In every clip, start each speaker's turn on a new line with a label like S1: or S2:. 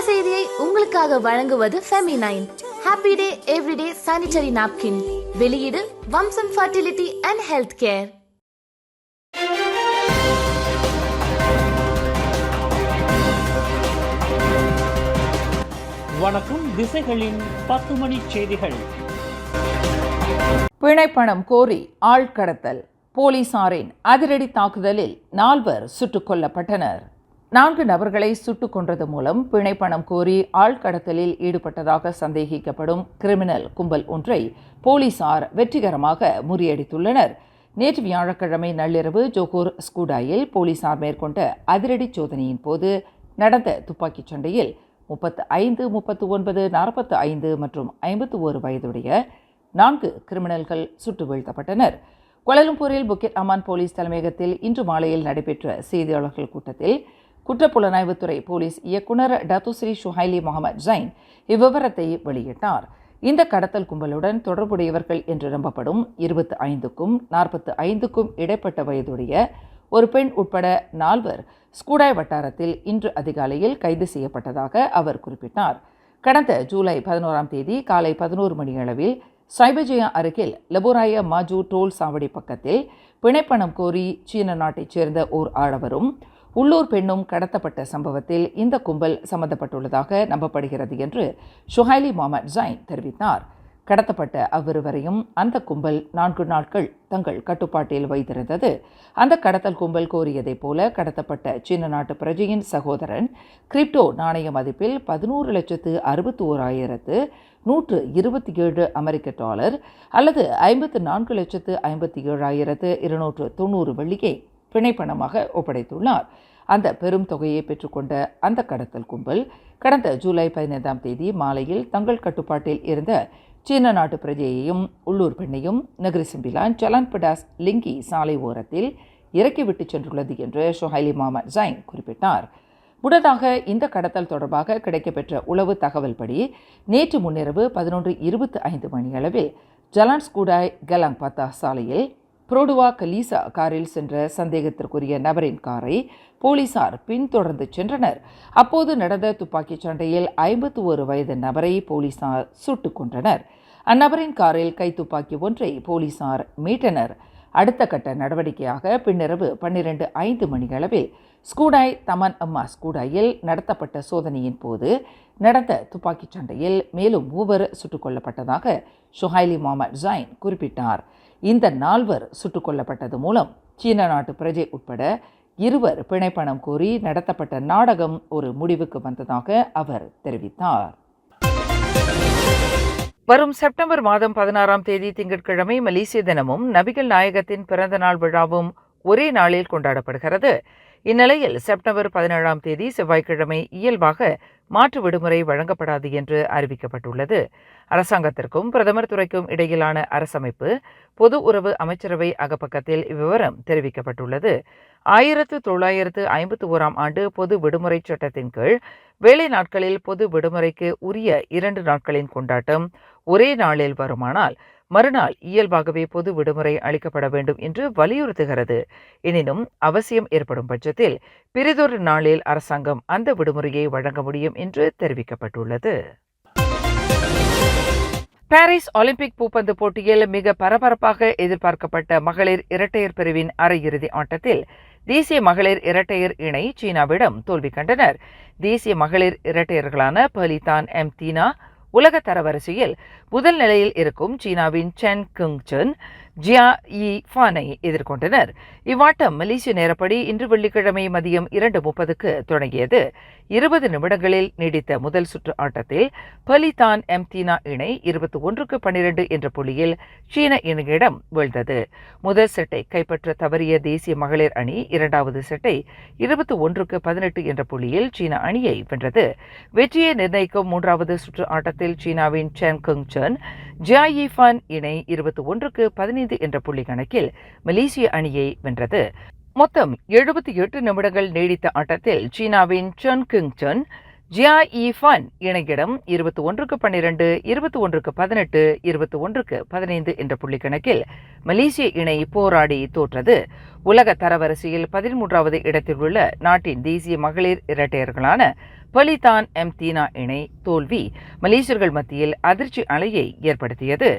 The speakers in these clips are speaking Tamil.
S1: செய்தியை உங்களுக்காக வழங்குவது feminine. Happy day everyday sanitary napkin. வெளியீடு வம்சம் ஃபர்டிலிட்டி அண்ட் ஹெல்த் கேர்.
S2: வணக்கம். திசைகளின் 10 மணி செய்திகள்.
S3: பிணைப்பணம் கோரி ஆள்கடத்தல். போலீசாரின் அதிரடி தாக்குதலில் 4 சுட்டுக் கொல்லப்பட்டனர். 4 நபர்களை சுட்டுக் கொன்றது மூலம் பிணைப்பணம் கோரி ஆள்கடத்தலில் ஈடுபட்டதாக சந்தேகிக்கப்படும் கிரிமினல் கும்பல் ஒன்றை போலீசார் வெற்றிகரமாக முறியடித்துள்ளனர். நேற்று வியாழக்கிழமை நள்ளிரவு ஜோகூர் ஸ்கூடாயில் போலீசார் மேற்கொண்ட அதிரடி சோதனையின் போது நடந்த துப்பாக்கிச் சண்டையில் 35, 39, 45 மற்றும் 51 வயதுடைய 4 கிரிமினல்கள் சுட்டு வீழ்த்தப்பட்டனர். கோலாலம்பூரில் புக்கிட் அமான் போலீஸ் தலைமையகத்தில் இன்று மாலையில் நடைபெற்ற செய்தியாளர்கள் கூட்டத்தில் குற்றப்புலனாய்வுத்துறை போலீஸ் இயக்குநர் டத்துஸ்ரீ ஷுஹைலி முகமது ஜைன் இவ்விவரத்தை வெளியிட்டார். இந்த கடத்தல் கும்பலுடன் தொடர்புடையவர்கள் என்று நம்பப்படும் 25க்கும் 45க்கும் இடைப்பட்ட வயதுடைய ஒரு பெண் உட்பட 4 ஸ்கூடாய் வட்டாரத்தில் இன்று அதிகாலையில் கைது செய்யப்பட்டதாக அவர் குறிப்பிட்டார். கடந்த ஜூலை 11ஆம் தேதி காலை 11 மணியளவில் சைபஜயா அருகில் லபோராய மாஜூ டோல் சாவடி பக்கத்தில் பிணைப்பணம் கோரி சீன நாட்டைச் சேர்ந்த ஓர் ஆடவரும் உள்ளூர் பெண்ணும் கடத்தப்பட்ட சம்பவத்தில் இந்த கும்பல் சம்பந்தப்பட்டுள்ளதாக நம்பப்படுகிறது என்று ஷுஹைலி முகமது ஜைன் தெரிவித்தார். கடத்தப்பட்ட அவ்விருவரையும் அந்த கும்பல் 4 நாட்கள் தங்கள் கட்டுப்பாட்டில் வைத்திருந்தது. அந்த கடத்தல் கும்பல் கோரியதைப் போல கடத்தப்பட்ட சீன நாட்டு பிரஜையின் சகோதரன் கிரிப்டோ நாணய மதிப்பில் $11,61,127 அமெரிக்க டாலர் அல்லது $54,57,290 வெள்ளியை பிணைப்பணமாக ஒப்படைத்துள்ளார். அந்த பெரும் தொகையை பெற்றுக்கொண்ட அந்த கடத்தல் கும்பல் கடந்த ஜூலை 15ஆம் தேதி மாலையில் தங்கள் கட்டுப்பாட்டில் இருந்த சீன நாட்டு பிரஜையையும் உள்ளூர் பெண்ணையும் நகரிசிம்பிலான் ஜலான்படாஸ் லிங்கி சாலை ஓரத்தில் இறக்கிவிட்டு சென்றுள்ளது என்று ஷுஹைலி முகமது ஜைன் குறிப்பிட்டார். முன்னதாக இந்த கடத்தல் தொடர்பாக கிடைக்கப்பெற்ற உளவு தகவல் படி நேற்று முன்னிரவு 11:25 மணியளவில் ஜலான் ஸ்கூடாய் கலாங் பத்தா சாலையில் புரோடுவா கலீசா காரில் சென்ற சந்தேகத்திற்குரிய நபரின் காரை போலீசார் பின்தொடர்ந்து சென்றனர். அப்போது நடந்த துப்பாக்கிச் சண்டையில் 51 வயது நபரை போலீசார் சுட்டுக் கொன்றனர். அந்நபரின் காரில் கைத்துப்பாக்கி ஒன்றை போலீசார் மீட்டனர். அடுத்த கட்ட நடவடிக்கையாக பின்னிரவு 12:05 மணியளவில் ஸ்கூடாய் தமன் அம்மா ஸ்கூடாயில் நடத்தப்பட்ட சோதனையின் போது நடந்த துப்பாக்கிச் சண்டையில் மேலும் 3 சுட்டுக் கொல்லப்பட்டதாக ஷுஹைலி முகமது ஜைன் குறிப்பிட்டார். இந்த 4 சுட்டுக் கொல்லப்பட்டது மூலம் சீன நாட்டு பிரஜை உட்பட 2 பிணைப்பணம் கோரி நடத்தப்பட்ட நாடகம் ஒரு முடிவுக்கு வந்ததாக அவர் தெரிவித்தார். வரும் செப்டம்பர் மாதம் 16ஆம் தேதி திங்கட்கிழமை மலேசிய தினமும் நபிகள் நாயகத்தின் பிறந்த நாள் விழாவும் ஒரே நாளில் கொண்டாடப்படுகிறது. இந்நிலையில் செப்டம்பர் 17ஆம் தேதி செவ்வாய்க்கிழமை இயல்பாக மாற்று விடுமுறை வழங்கப்படாது என்று அறிவிக்கப்பட்டுள்ளது. அரசாங்கத்திற்கும் பிரதமர் துறைக்கும் இடையிலான அரசமைப்பு பொது உறவு அமைச்சரவை அகப்பக்கத்தில் இவ்விவரம் தெரிவிக்கப்பட்டுள்ளது. 1951ஆம் ஆண்டு பொது விடுமுறை சட்டத்தின் கீழ் வேலை நாட்களில் பொது விடுமுறைக்கு உரிய 2 நாட்களின் கொண்டாட்டம் ஒரே நாளில் வருமானால் மறுநாள் இயல்பாகவே பொது விடுமுறை அளிக்கப்பட வேண்டும் என்று வலியுறுத்துகிறது. எனினும் அவசியம் ஏற்படும் பட்சத்தில் பிறிதொரு நாளில் அரசாங்கம் அந்த விடுமுறையை வழங்க முடியும் என்று தெரிவிக்கப்பட்டுள்ளது. பாரிஸ் ஒலிம்பிக் பூப்பந்து போட்டியில் மிக பரபரப்பாக எதிர்பார்க்கப்பட்ட மகளிர் இரட்டையர் பிரிவின் அரையிறுதி ஆட்டத்தில் தேசிய மகளிர் இரட்டையர் இணை சீனாவிடம் தோல்வி கண்டனர். தேசிய மகளிர் இரட்டையர்களான பலிதான் எம் தீனா உலக தரவரிசையில் முதல் நிலையில் இருக்கும் சீனாவின் சென் குங்சன் ஜியா யி ஃபானை எதிர்கொண்டனர். இவ்வாட்டம் மலேசிய நேரப்படி இன்று வெள்ளிக்கிழமை மதியம் 2:30க்கு தொடங்கியது. 20 நிமிடங்களில் நீடித்த முதல் சுற்று ஆட்டத்தில் பலிதான் எம் தீனா இணை 21-12 என்ற புள்ளியில் சீன இணையிடம் வீழ்ந்தது. முதல் செட்டை கைப்பற்ற தவறிய தேசிய மகளிர் அணி 2வது செட்டை 21-18 என்ற புள்ளியில் சீன அணியை வென்றது. வெற்றியை நிர்ணயிக்கும் 3வது சுற்று ஆட்டத்தில் சீனாவின் சென் குங்சன் ஜியா யி ஃபான் இணை 21-15 என்ற புள்ளி கணக்கில் மலேசிய அணியை வென்றது. மொத்தம் 78 நிமிடங்கள் நீடித்த ஆட்டத்தில் சீனாவின் சென் குங்சன் ஜியா யி ஃபான் இணையிடம் 21-12, 21-18, 21-15 என்ற புள்ளி கணக்கில் மலேசிய இணை போராடி தோற்றது. உலக தரவரிசையில் 13வது இடத்தில் உள்ள நாட்டின் தேசிய மகளிர் இரட்டையர்களான பலிதான் தீனா இணை தோல்வி மலேசியர்கள் மத்தியில் அதிர்ச்சி அலையை ஏற்படுத்தியது.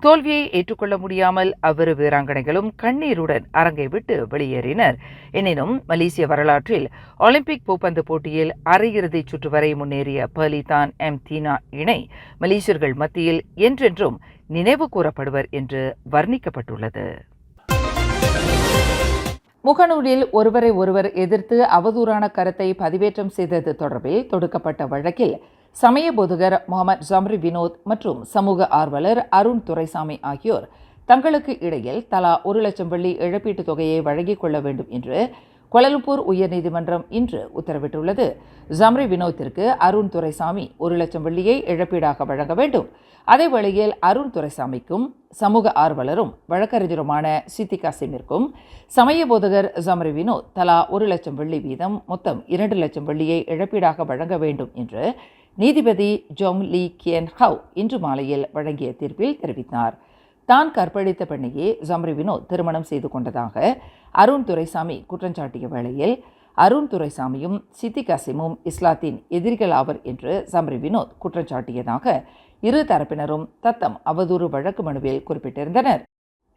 S3: தோல்வியை ஏற்றுக்கொள்ள முடியாமல் அவ்விரு வீராங்கனைகளும் கண்ணீருடன் அரங்கை விட்டு வெளியேறினர். எனினும் மலேசிய வரலாற்றில் ஒலிம்பிக் பூப்பந்து போட்டியில் அரையிறுதிச் சுற்று வரை முன்னேறிய பலிதான் தீனா இணை மலேசியர்கள் மத்தியில் என்றென்றும் நினைவு கூறப்படுவர் என்று வர்ணிக்கப்பட்டுள்ளது. முகநூலில் ஒருவரை ஒருவர் எதிர்த்து அவதூறான கருத்தை பதிவேற்றம் செய்தது தொடர்பில் தொடுக்கப்பட்ட வழக்கில் சமய போதகர் முகமது ஜம்ரி வினோத் மற்றும் சமூக ஆர்வலர் அருண் துரைசாமி ஆகியோர் தங்களுக்கு இடையில் தலா 1 லட்சம் வெள்ளி இழப்பீட்டுத் தொகையை வழங்கிக் கொள்ள வேண்டும் என்று கோலாலம்பூர் உயர்நீதிமன்றம் இன்று உத்தரவிட்டுள்ளது. ஜம்ரி வினோத்திற்கு அருண் துரைசாமி 1 லட்சம் வெள்ளியை இழப்பீடாக வழங்க வேண்டும். அதேவேளையில் அருண் துரைசாமிக்கும் சமூக ஆர்வலரும் வழக்கறிஞருமான சித்தி காசிமிற்கும் சமய போதகர் ஜம்ரி வினோத் தலா 1 லட்சம் வெள்ளி வீதம் மொத்தம் 2 லட்சம் வெள்ளியை இழப்பீடாக வழங்க வேண்டும் என்று நீதிபதி ஜோங் லீ கியன் ஹவ் இன்று மாலையில் வழங்கிய தீர்ப்பில் தெரிவித்தார். தான் கற்பழித்த பெண்ணையே ஜம்ரி வினோத் திருமணம் செய்து கொண்டதாக அருண் துரைசாமி குற்றஞ்சாட்டிய வேளையில் அருண் துரைசாமியும் சித்தி காசிமும் இஸ்லாத்தின் எதிரிகள் ஆவர் என்று ஜம்ரி வினோத் குற்றஞ்சாட்டியதாக இரு தரப்பினரும் தத்தம் அவதூறு வழக்கு மனுவில் குறிப்பிட்டிருந்தனர்.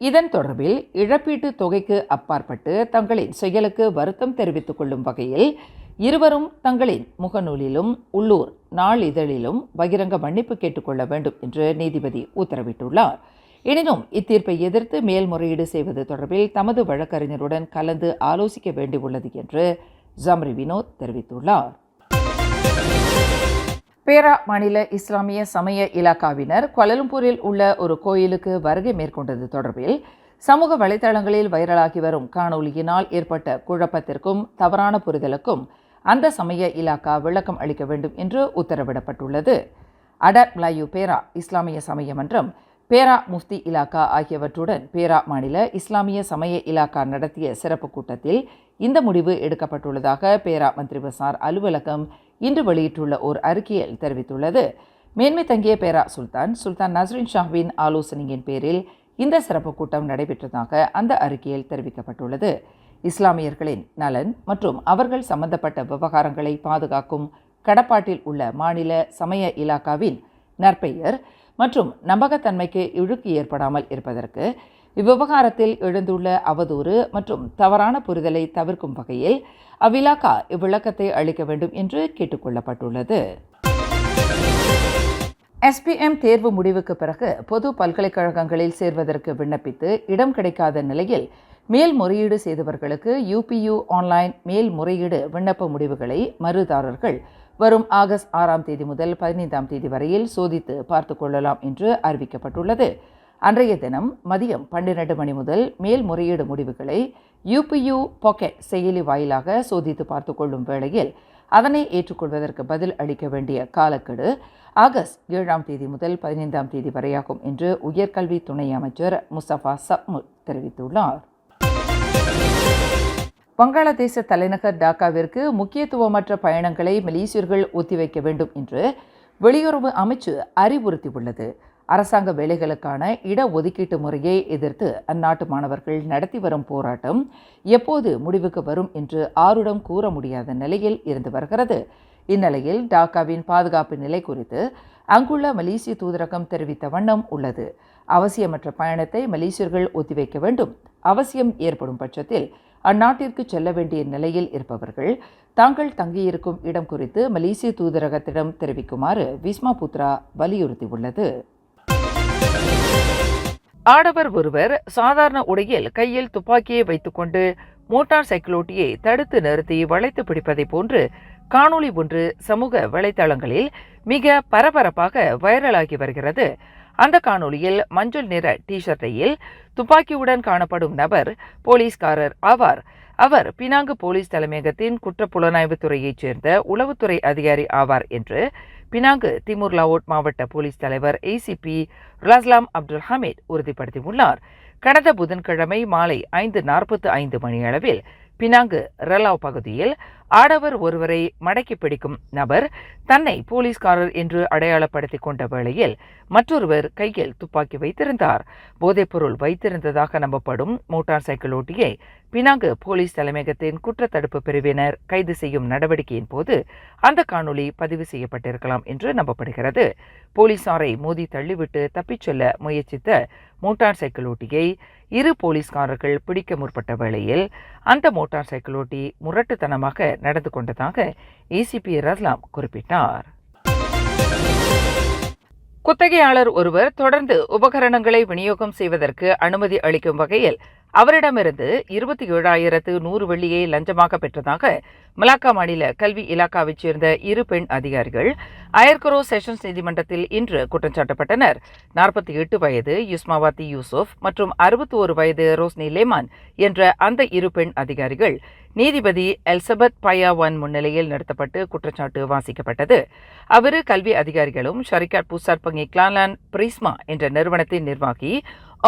S3: இதன் தொடர்பில் இழப்பீட்டு தொகைக்கு அப்பாற்பட்டு தங்களின் செயலுக்கு வருத்தம் தெரிவித்துக் கொள்ளும் வகையில் இருவரும் தங்களின் முகநூலிலும் உள்ளூர் நாளிதழிலும் பகிரங்க மன்னிப்பு கேட்டுக்கொள்ள வேண்டும் என்று நீதிபதி உத்தரவிட்டுள்ளார். எனினும் இத்தீர்ப்பை எதிர்த்து மேல்முறையீடு செய்வது தொடர்பில் தமது வழக்கறிஞருடன் கலந்து ஆலோசிக்க வேண்டியுள்ளது என்று ஜம்ரி வினோத் தெரிவித்துள்ளார். பேரா மாநில இஸ்லாமிய சமய இலாக்காவினர் கோலாலம்பூரில் உள்ள ஒரு கோயிலுக்கு வருகை மேற்கொண்டது தொடர்பில் சமூக வலைதளங்களில் வைரலாகி வரும் காணொலியினால் ஏற்பட்ட குழப்பத்திற்கும் தவறான புரிதலுக்கும் அந்த சமய இலாக்கா விளக்கம் அளிக்க வேண்டும் என்று உத்தரவிடப்பட்டுள்ளது. அடர் மலாயு பேரா இஸ்லாமிய சமய மன்றம், பேரா முஃப்தி இலாக்கா ஆகியவற்றுடன் பேரா மாநில இஸ்லாமிய சமய இலாக்கா நடத்திய சிறப்பு கூட்டத்தில் இந்த முடிவு எடுக்கப்பட்டுள்ளதாக பேரா மந்திரி பசார் அலுவலகம் இன்று வெளியிட்டுள்ள ஓர் அறிக்கையில் தெரிவித்துள்ளது. மேன்மை தங்கிய பேரா சுல்தான் நஸ்ரின் ஷாவின் ஆலோசனையின் பேரில் இந்த சிறப்பு கூட்டம் நடைபெற்றதாக அந்த அறிக்கையில் தெரிவிக்கப்பட்டுள்ளது. இஸ்லாமியர்களின் நலன் மற்றும் அவர்கள் சம்பந்தப்பட்ட விவகாரங்களை பாதுகாக்கும் கடப்பாட்டில் உள்ள மாநில சமய இலாக்காவின் நற்பெயர் மற்றும் நம்பகத்தன்மைக்கு இழுக்கு ஏற்படாமல் இருப்பதற்கு இவ்விவகாரத்தில் எழுந்துள்ள அவதூறு மற்றும் தவறான புரிதலை தவிர்க்கும் வகையில் அவ்விலாக்கா இவ்விளக்கத்தை அளிக்க வேண்டும் என்று கேட்டுக்கொள்ளப்பட்டுள்ளது. SPM தேர்வு முடிவுக்கு பிறகு பொது பல்கலைக்கழகங்களில் சேர்வதற்கு விண்ணப்பித்து இடம் கிடைக்காத நிலையில் மேல்முறையீடு செய்தவர்களுக்கு UPU ஆன்லைன் மேல்முறையீடு விண்ணப்ப முடிவுகளை மறுதாரர்கள் வரும் ஆகஸ்ட் 6ஆம் தேதி முதல் 15ஆம் தேதி வரையில் சோதித்து பார்த்து கொள்ளலாம் என்று அறிவிக்கப்பட்டுள்ளது. அன்றைய தினம் மதியம் 12 மணி முதல் மேல்முறையீடு முடிவுகளை UPU பாக்கெட் செயலி வாயிலாக சோதித்து பார்த்து கொள்ளும் வேளையில் அதனை ஏற்றுக்கொள்வதற்கு பதில் அளிக்க வேண்டிய காலக்கெடு ஆகஸ்ட் 7ஆம் தேதி முதல் 15ஆம் தேதி வரையாகும் என்று உயர்கல்வி துணை அமைச்சர் முஸ்தபா சப்முட் தெரிவித்துள்ளார். வங்காளதேச தலைநகர் டாக்காவிற்கு முக்கியத்துவமற்ற பயணங்களை மலேசியர்கள் ஒத்திவைக்க வேண்டும் என்று வெளியுறவு அமைச்சு அறிவுறுத்தியுள்ளது. அரசாங்க வேலைகளுக்கான இடஒதுக்கீட்டு முறையை எதிர்த்து அந்நாட்டு மாணவர்கள் நடத்தி வரும் போராட்டம் எப்போது முடிவுக்கு வரும் என்று ஆருடம் கூற முடியாத நிலையில் இருந்து வருகிறது. இந்நிலையில் டாக்காவின் பாதுகாப்பு நிலை குறித்து அங்குள்ள மலேசிய தூதரகம் தெரிவித்த வண்ணம் உள்ளது. அவசியமற்ற பயணத்தை மலேசியர்கள் ஒத்திவைக்க வேண்டும். அவசியம் ஏற்படும் பட்சத்தில் அந்நாட்டிற்கு செல்ல வேண்டிய நிலையில் இருப்பவர்கள் தாங்கள் தங்கியிருக்கும் இடம் குறித்து மலேசிய தூதரகத்திடம் தெரிவிக்குமாறு விஸ்மா புத்ரா வலியுறுத்தியுள்ளது. ஆடவர் ஒருவர் சாதாரண உடையில் கையில் துப்பாக்கியை வைத்துக்கொண்டு மோட்டார் சைக்கிளோட்டியை தடுத்து நிறுத்தி வளைத்து பிடிப்பதை போன்று காணொளி ஒன்று சமூக வலைதளங்களில் மிக பரபரப்பாக வைரலாகி வருகிறது. அந்த காணொளியில் மஞ்சள் நிற டிஷர்ட்டையில் துப்பாக்கியுடன் காணப்படும் நபர் போலீஸ்காரர் ஆவார். அவர் பினாங்கு போலீஸ் தலைமையகத்தின் குற்றப்புலனாய்வு துறையைச் சேர்ந்த உளவுத்துறை அதிகாரி ஆவார் என்று பினாங்கு திமுர் லாவோட் மாவட்ட போலீஸ் தலைவர் ACP ரஸ்லாம் அப்துல் ஹமீத் உறுதிப்படுத்தியுள்ளார். கடந்த புதன்கிழமை மாலை 5:45 மணியளவில் பினாங்கு ரலாவ் பகுதியில் ஆடவர் ஒருவரை மடக்கி பிடிக்கும் நபர் தன்னை போலீஸ்காரர் என்று அடையாளப்படுத்திக் கொண்ட வேளையில் மற்றொருவர் கையில் துப்பாக்கி வைத்திருந்தார். போதைப்பொருள் வைத்திருந்ததாக நம்பப்படும் மோட்டார் சைக்கிள் ஓட்டியை பினாங்கு போலீஸ் தலைமையகத்தின் குற்றத்தடுப்பு பிரிவினர் கைது செய்யும் நடவடிக்கையின் போது அந்த காணொளி பதிவு செய்யப்பட்டிருக்கலாம் என்று நம்பப்படுகிறது. போலீசாரை மோதி தள்ளிவிட்டு தப்பிச் செல்ல முயற்சித்த மோட்டார் சைக்கிள் ஓட்டியை இரு போலீஸ்காரர்கள் பிடிக்க முற்பட்ட வேளையில் அந்த மோட்டார் சைக்கிள் ஓட்டி முரட்டுத்தனமாக நடந்து கொண்டதாக ஏசிபி ரஸ்லாம் குறிப்பிட்டார். குத்தகையாளர் ஒருவர் தொடர்ந்து உபகரணங்களை விநியோகம் செய்வதற்கு அனுமதி அளிக்கும் வகையில் அவரிடமிருந்து 27,100 வெள்ளியை லஞ்சமாக பெற்றதாக மலாக்கா மாநில கல்வி இலாக்காவைச் சேர்ந்த இரு பெண் அதிகாரிகள் அயர்கரோ செஷன்ஸ் நீதிமன்றத்தில் இன்று குற்றம் சாட்டப்பட்டனர். 48 வயது யுஸ்மாவாத்தி யூசுப் மற்றும் 61 வயது ரோஸ்னி லேமான் என்ற அந்த இரு பெண் அதிகாரிகள் நீதிபதி எல்சபத் பயாவான் முன்னிலையில் நடத்தப்பட்டு குற்றச்சாட்டு வாசிக்கப்பட்டது. அவ்விரு கல்வி அதிகாரிகளும் ஷரிகாட் புசார் பங்கி கிளாலான் பிரிஸ்மா என்ற நிறுவனத்தின் நிர்வாகி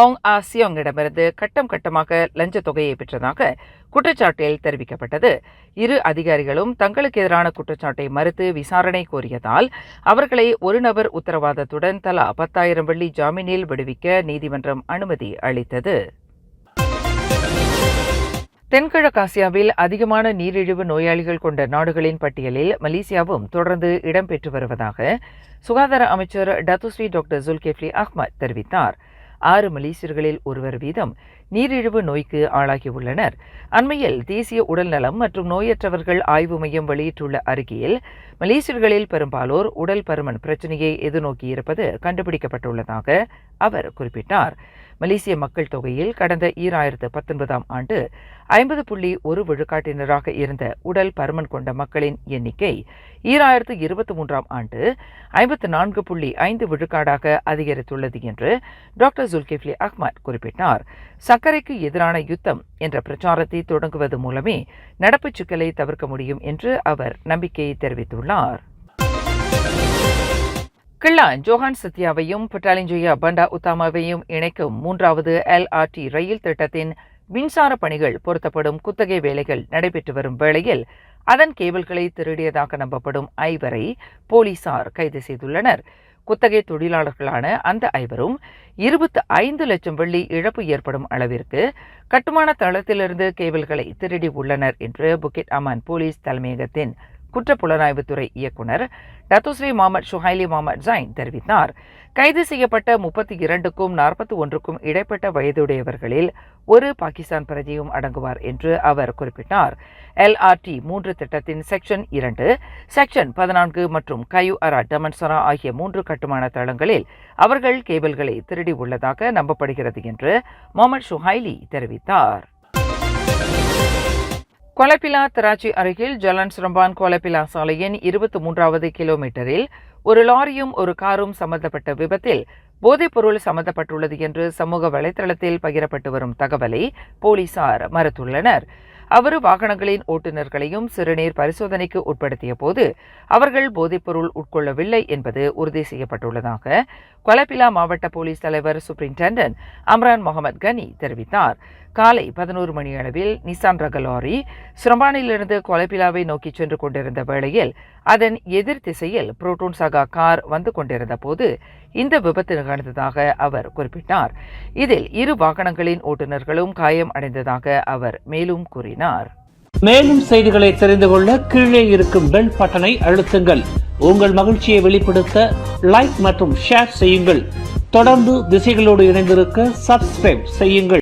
S3: ஆங் ஆ சியோங்கிடமிருந்து கட்டம் கட்டமாக லஞ்ச தொகையை பெற்றதாக குற்றச்சாட்டில் தெரிவிக்கப்பட்டது. இரு அதிகாரிகளும் தங்களுக்கு எதிரான குற்றச்சாட்டை மறுத்து விசாரணை கோரியதால் அவர்களை ஒரு நபர் உத்தரவாதத்துடன் தலா 10,000 வெள்ளி ஜாமீனில் விடுவிக்க நீதிமன்றம் அனுமதி அளித்தது. தென்கிழக்காசியாவில் அதிகமான நீரிழிவு நோயாளிகள் கொண்ட நாடுகளின் பட்டியலில் மலேசியாவும் தொடர்ந்து இடம்பெற்று வருவதாக சுகாதார அமைச்சர் டத்துஸ்ரீ டாக்டர் ஜுல்கிஃப்லி அஹ்மத் தெரிவித்தார். 6 மலேசியர்களில் ஒருவர் வீதம் நீரிழிவு நோய்க்கு ஆளாகியுள்ளனர். அண்மையில் தேசிய உடல்நலம் மற்றும் நோயற்றவர்கள் ஆய்வு மையம் வெளியிட்டுள்ள அறிக்கையில் மலேசியர்களில் பெரும்பாலோர் உடல் பருமன் பிரச்சினையை எதிர்நோக்கியிருப்பது கண்டுபிடிக்கப்பட்டுள்ளதாக அவர் குறிப்பிட்டார். மலேசிய மக்கள் தொகையில் கடந்த 2019ஆம் ஆண்டு 50.1 விழுக்காட்டினராக இருந்த உடல் பருமன் கொண்ட மக்களின் எண்ணிக்கை 2023ஆம் ஆண்டு 54.5 விழுக்காடாக அதிகரித்துள்ளது என்று டாக்டர் ஜுல்கிஃப்லி அஹ்மத் குறிப்பிட்டார். சர்க்கரைக்கு எதிரான யுத்தம் என்ற பிரச்சாரத்தை தொடங்குவது மூலமே நடப்பு சிக்கலை தவிர்க்க முடியும் என்று அவர் நம்பிக்கை தெரிவித்துள்ளார். கிள்ளான் ஜோஹான் சத்யாவையும் பட்டாலிஞ்சோயா பண்டா உத்தாமாவையும் இணைக்கும் 3வது LRT ரயில் திட்டத்தின் மின்சார பணிகள் பொருத்தப்படும் குத்தகை வேலைகள் நடைபெற்று வரும் வேளையில் அதன் கேபிள்களை திருடியதாக நம்பப்படும் 5 போலீசார் கைது செய்துள்ளனர். குத்தகை தொழிலாளர்களான அந்த 5 25 லட்சம் வெள்ளி இழப்பு ஏற்படும் அளவிற்கு கட்டுமான தளத்திலிருந்து கேபிள்களை திருடி உள்ளனர் என்று புக்கிட் அமான் போலீஸ் தலைமையகத்தின் குற்றப்புலனாய்வுத்துறை இயக்குநர் டத்துஸ்ரீ முகமது ஷுஹைலி முகமது ஜைன் தெரிவித்தார். கைது செய்யப்பட்ட 32க்கும் 41க்கும் இடைப்பட்ட வயதுடையவர்களில் ஒரு பாகிஸ்தான் பிரஜையும் அடங்குவார் என்று அவர் குறிப்பிட்டார். LRT 3 திட்டத்தின் செக்ஷன் 2, செக்ஷன் 14 மற்றும் கயு அரா டமன்சரா ஆகிய 3 கட்டுமான தளங்களில் அவர்கள் கேபிள்களை திருடி உள்ளதாக நம்பப்படுகிறது என்று முகமது ஷுஹைலி தெரிவித்தார். கொலப்பிலா தராச்சி அருகில் ஜலான் சுரம்பான் கொலப்பிலா சாலையின் 23வது கிலோமீட்டரில் ஒரு லாரியும் ஒரு காரும் சம்பந்தப்பட்ட விபத்தில் போதைப்பொருள் சம்பந்தப்பட்டுள்ளது என்று சமூக வலைதளத்தில் பகிரப்பட்டு வரும் தகவலை போலீசார் மறுத்துள்ளனர். அவ்விரு வாகனங்களின் ஓட்டுநர்களையும் சிறுநீர் பரிசோதனைக்கு உட்படுத்திய போது அவர்கள் போதைப்பொருள் உட்கொள்ளவில்லை என்பது உறுதி செய்யப்பட்டுள்ளதாக கொலப்பிலா மாவட்ட போலீஸ் தலைவர் சூப்பரிண்டென்டன்ட் அம்ரான் முகமது கனி தெரிவித்தார். காலை 11 மணி அளவில் நிசான் ரக லாரி சுரம்பானிலிருந்து கொலப்பிலாவை நோக்கி சென்று கொண்டிருந்த வேளையில் அதன் எதிர் திசையில் புரோட்டோன் சாகா கார் வந்து கொண்டிருந்த போது இந்த விபத்து நிகழ்ந்ததாக அவர் குறிப்பிட்டார். இதில் 2 வாகனங்களின் ஓட்டுநர்களும் காயம் அடைந்ததாக அவர் மேலும் கூறினார்.
S2: மேலும் செய்திகளை தெரிந்து கொள்ள கீழே இருக்கும் பெல் பட்டனை அழுத்துங்கள். உங்கள் மகிழ்ச்சியை வெளிப்படுத்த லைக் மற்றும் ஷேர் செய்யுங்கள். தொடர்ந்து திசைகளோடு இணைந்திருக்க சப்ஸ்கிரைப் செய்யுங்கள்.